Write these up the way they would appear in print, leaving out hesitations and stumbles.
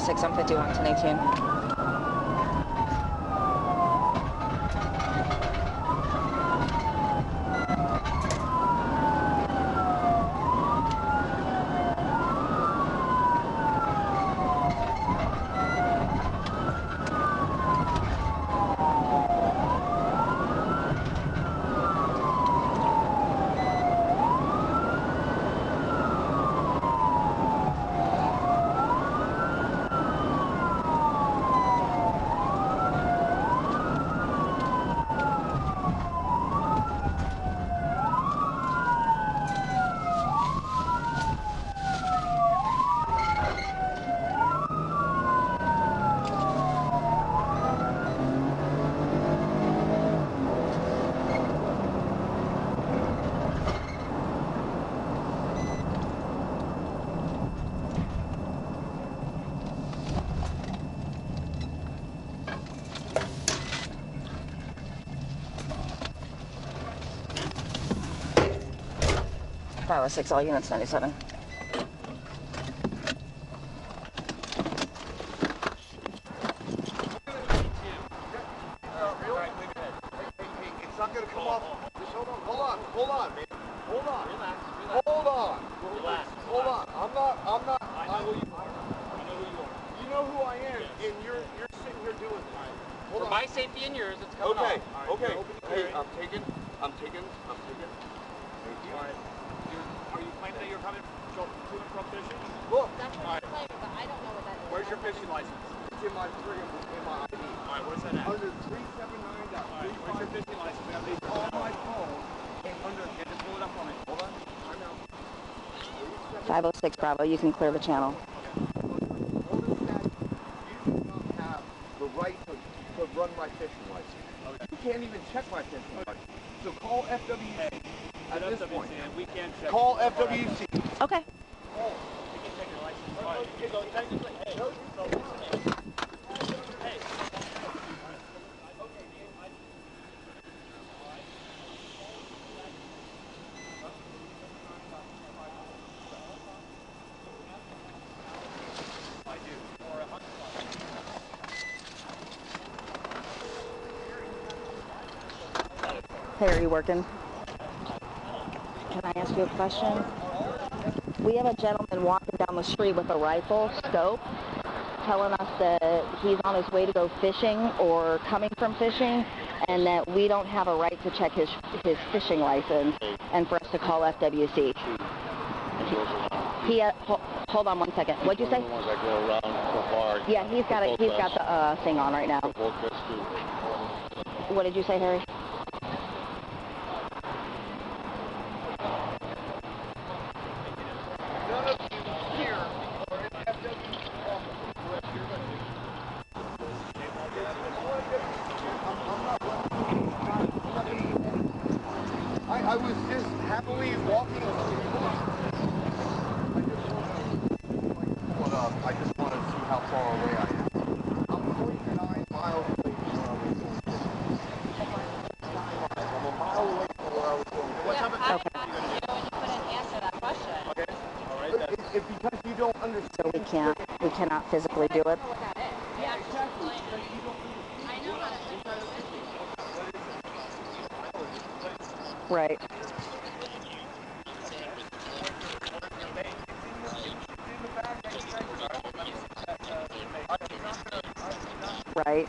506, I'm 51, 1018. Power 6, all units 97. Where's that at? Under 379.3. Where's your fishing license? It's on my phone. Okay, just pull it up on me. Hold on. I'm out. 506 Bravo, you can clear the channel. You do not have the right to run my fishing license. Okay. You can't even check my fishing license. So call FWC at this point. We can't check. Call FWC. Okay. Oh, we can check your license. Okay, so technically, hey, no, hey. Hey, are you working? Can I ask you a question? We have a gentleman walking down the street with a rifle, scope, telling us that he's on his way to go fishing or coming from fishing, and that we don't have a right to check his fishing license and for us to call FWC. Hold on one second. What'd you say? Yeah, he's got the thing on right now. What did you say, Harry? I was just happily walking. I just want to see how far away I am. I'm 49 miles away from where I was going. I'm a mile away from where I was going. What's up? I thought you couldn't answer that question. Okay. All right. It's because you don't understand. So we cannot physically do it. I know what that is. Yeah, exactly. I know how to do it. Right. Right.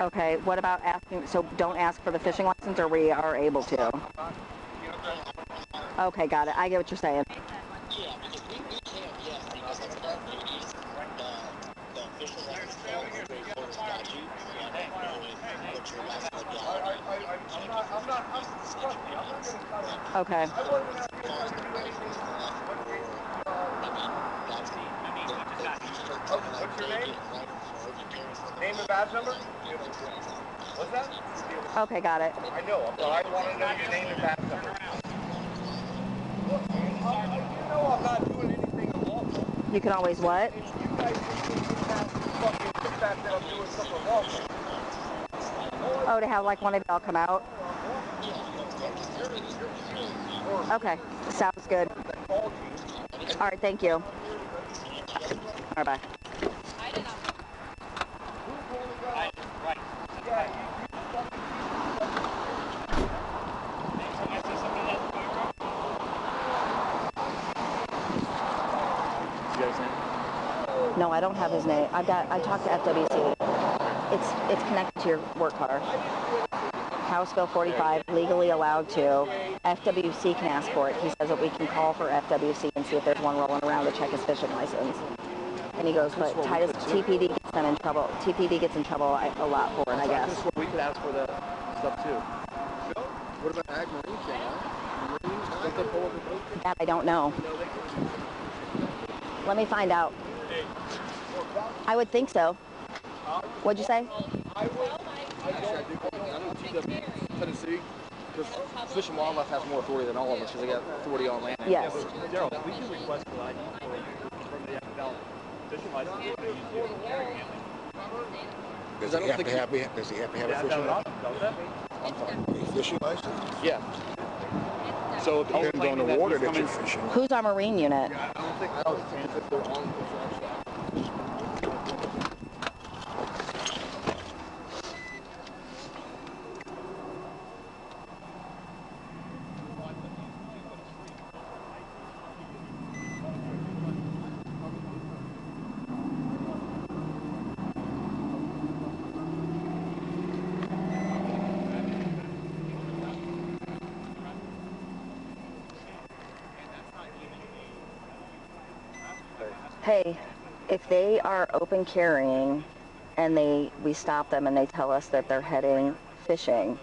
Okay, what about asking, so don't ask for the fishing license, or we are able to? Okay, got it. I get what you're saying. Okay. What's your name? Name and badge number? What's that? Okay, got it. I know, but I want to know your name and badge number. Look, you know I'm not doing anything unlawful. You can always what? If you guys think you have fucking fact that I'm doing something lawful. Oh, to have like one of y'all come out? Okay, sounds good. All right, thank you. All right, bye. No, I don't have his name. I talked to FWC. It's connected to your work car. House Bill 45, legally allowed to. FWC can ask for it. He says that we can call for FWC and see if there's one rolling around to check his fishing license. And he goes, but Titus, TPD gets them in trouble. TPD gets in trouble a lot for it, I guess. We could ask for that stuff too. What about Ag Marine King, huh? Marines, don't they pull over boat? That I don't know. Let me find out. I would think so. What'd you say? Actually, I know TW, Tennessee, because Fish and Wildlife has more authority than all of us, because they got authority on land. Yes. Daryl, we can request for ID from the valid fishing license. Does he have to have a fishing license? A fishing license? Yeah. So if Depends on the water that you're fishing. Who's our Marine unit? I don't think if they're on the Hey, if they are open carrying and we stop them and they tell us that they're heading fishing,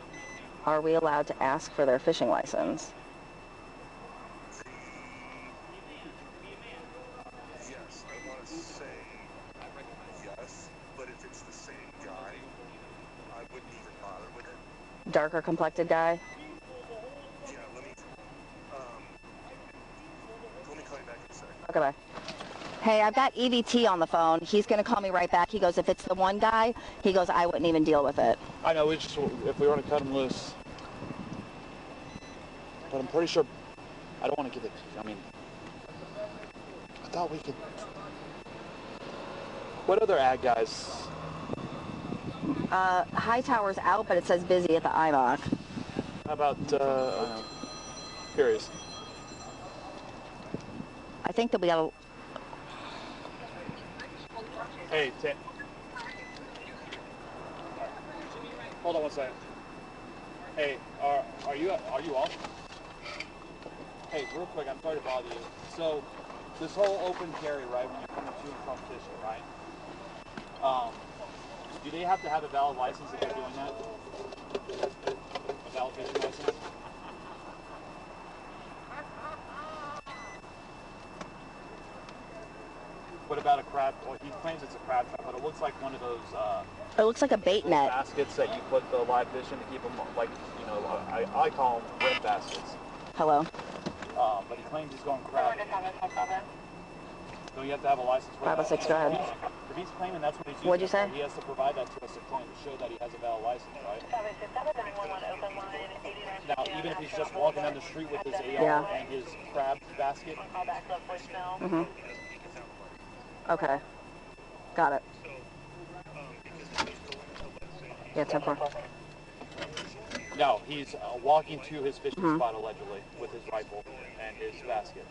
are we allowed to ask for their fishing license? Yes, I want to say yes, but if it's the same guy, I wouldn't even bother with it. Darker complected guy? Yeah, let me call you back in a second. Okay, bye. Hey, I've got EVT on the phone. He's going to call me right back. He goes, if it's the one guy, he goes, I wouldn't even deal with it. I know, if we want to cut him loose. But I'm pretty sure, I don't want to give it, I mean, I thought we could. What other ag guys? Hightower's out, but it says busy at the IMOC. How about, I don't know, curious. I think that we got a... Hey, hold on one second. Hey, are you off? Hey, real quick, I'm sorry to bother you. So, this whole open carry, right, when you're coming to and from fishing, right? Do they have to have a valid license if they're doing that? A valid fishing license? What about a crab? Well, he claims it's a crab trap, but it looks like one of those. It looks like a bait net. Baskets that you put the live fish in to keep them, like, you know, I call them rim baskets. Hello. But he claims he's going crabbing. So you have to have a license for 506, go ahead. If he's claiming that's what he's using, What'd you say? He has to provide that to us to claim to show that he has a valid license, right? Now, even if he's just walking down the street with his AR and his crab basket. Mm-hmm. Okay. Got it. Yeah, 10-4. No, he's walking to his fishing spot allegedly with his rifle and his basket.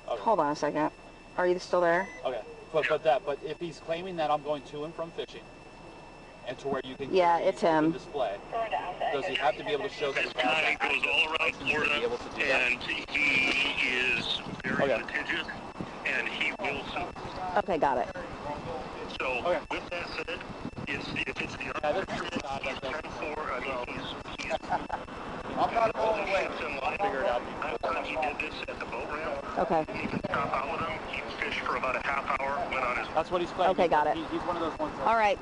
Okay. Hold on a second. Are you still there? Okay, but if he's claiming that I'm going to and from fishing, and to where you can it's him. Display, does he have to be able to show that he has He that goes all around Florida, and he is very litigious, and he will sue. Okay, got it. So, with that said, if it's the other he's 10-4, I mean, he's I'm not all the way. Figure it out. Last time he did this at the boat ramp, Okay. didn't even stop out with him. He fished for about a half hour, went on his... That's what he's claiming. Okay, got it. He's one of those ones. All right.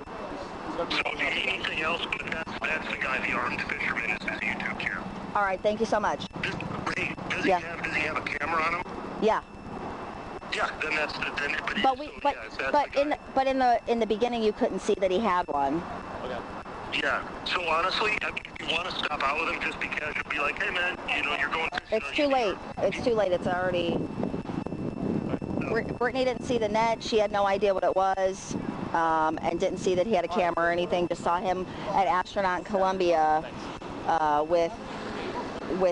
So if you need anything else, but that's the guy, the armed fisherman, is his YouTube channel. All right, thank you so much. This Yeah. Does he have a camera on him? Yeah. Yeah, then that's In the beginning you couldn't see that he had one. Okay. Yeah. So honestly, if you want to stop out with him, just be casual. Be like, hey man, you know, you're going. It's too late. It's too late. It's already. Brittany didn't see the net. She had no idea what it was, and didn't see that he had a camera or anything. Just saw him at Astronaut in Columbia with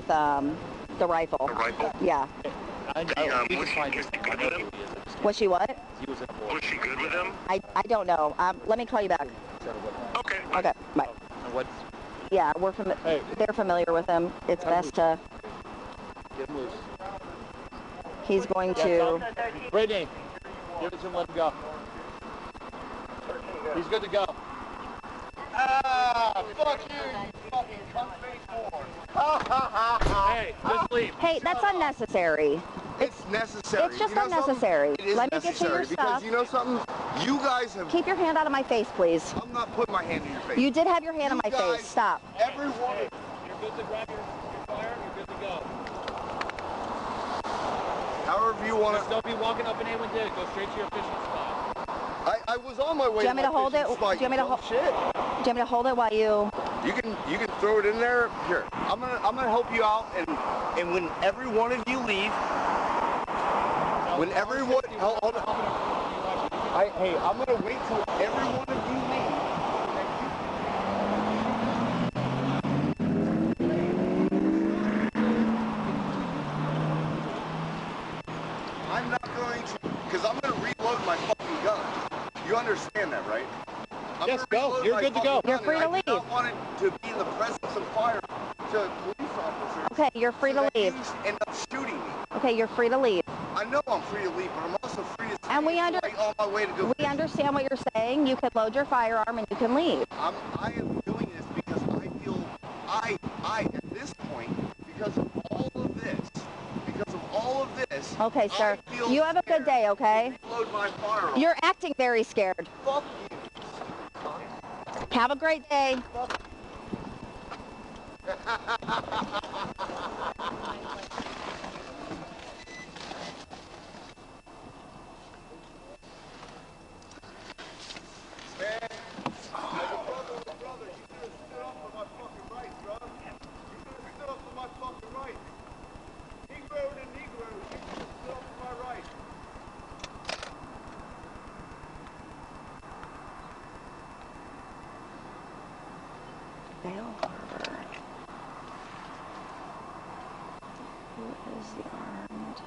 the rifle. The rifle? Yeah. Was she good with him? Was she what? Was she good with him? I don't know. Let me call you back. Okay. Okay. Bye. Yeah, they're familiar with him. It's best to. Get him loose. He's going to. Brittany, give it to him, let him go. He's good to go. Ah, fuck you fucking cunt-face whore. Hey, just leave. Hey, that's unnecessary. It's necessary. It's just You know unnecessary. something? It is Let me get to your necessary because stuff. you know something? You guys have... Keep your hand out of my face, please. I'm not putting my hand in your face. You did have your hand on my guys, face. Stop. Everyone... Hey, you're good to grab your firearm, you're good to go. However you want Just to... don't be walking up and anyone did. Go straight to your fishing spot. I was on my way Do you want me to hold it? Do you want me to hold Do you want me to hold it while you? You can throw it in there. Here, I'm gonna help you out, and when every one of you leave, when everyone hold on. Hey, I'm gonna wait till every one of you leave. I'm not going to, because I'm gonna reload my fucking gun. You understand that, right? Yes, go. You're good to go. You're free to leave. I do not want it to be in the presence of fire to police officers. Okay, you're free to leave. You end up shooting me. Okay, you're free to leave. I know I'm free to leave, but I'm also free to And we on my way to go. We understand what you're saying. You can load your firearm and you can leave. I am doing this because I feel at this point, because of all of this, Okay, sir. I feel You have a good day, okay? to reload my firearm. You're acting very scared. Fuck you. Have a great day. Vale Harbor. Who is the armed?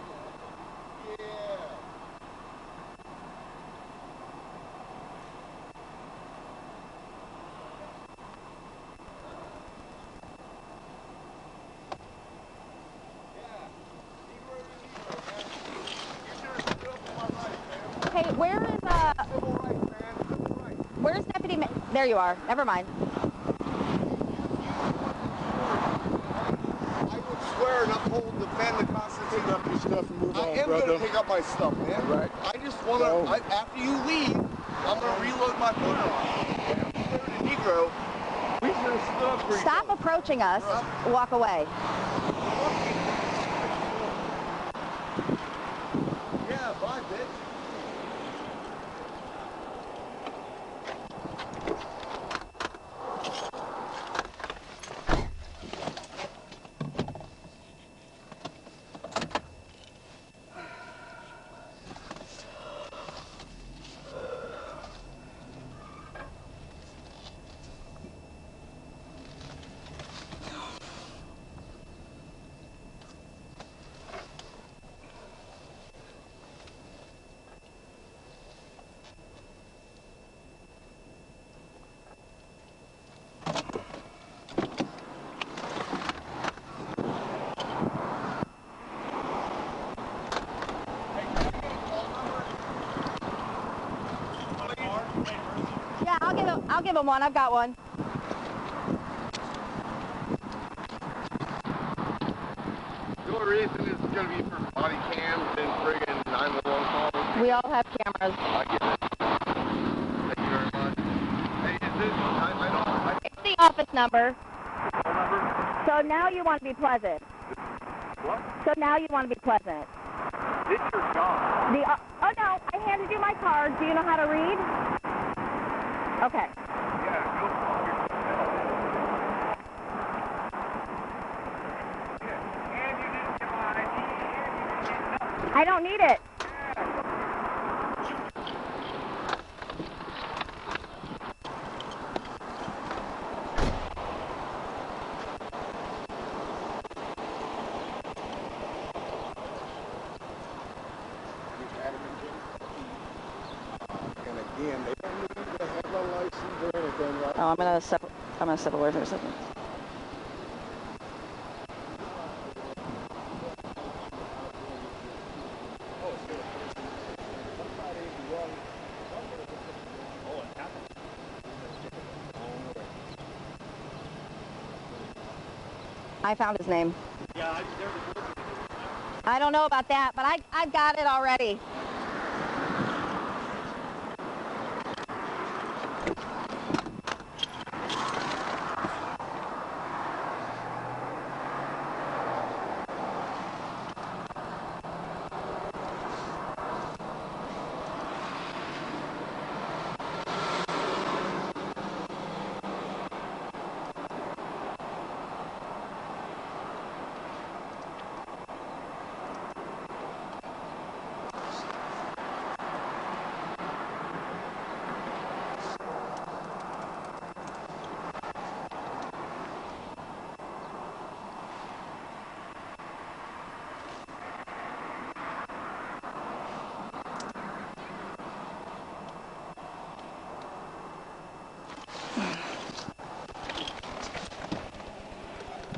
Hey, where's Deputy there you are. Never mind. Swear and uphold, defend the Constitution. Pick up your stuff and move I on, am brother. going to pick up my stuff, man. Right. I just want to, after you leave, I'm going to reload my firearm. Negro, we should have stood up for Stop approaching us. Walk away. Yeah, bye, bitch. Yeah, I'll give him one. I've got one. The only reason is going to be for body cams and friggin' 911 calls. We all have cameras. I get it. Thank you very much. Hey, is this, I It's the office number. don't remember. So now you want to be pleasant. What? So now you want to be pleasant. It's your job. Oh no, I handed you my card. Do you know how to read? Okay. Yeah, go fuck yourself. Yeah, and you didn't get my ID, and you didn't get nothing. I don't need it. And again, they don't need to have a license or anything, right? Oh, I'm gonna step away for a second. I found his name. Yeah, I don't know about that, but I got it already.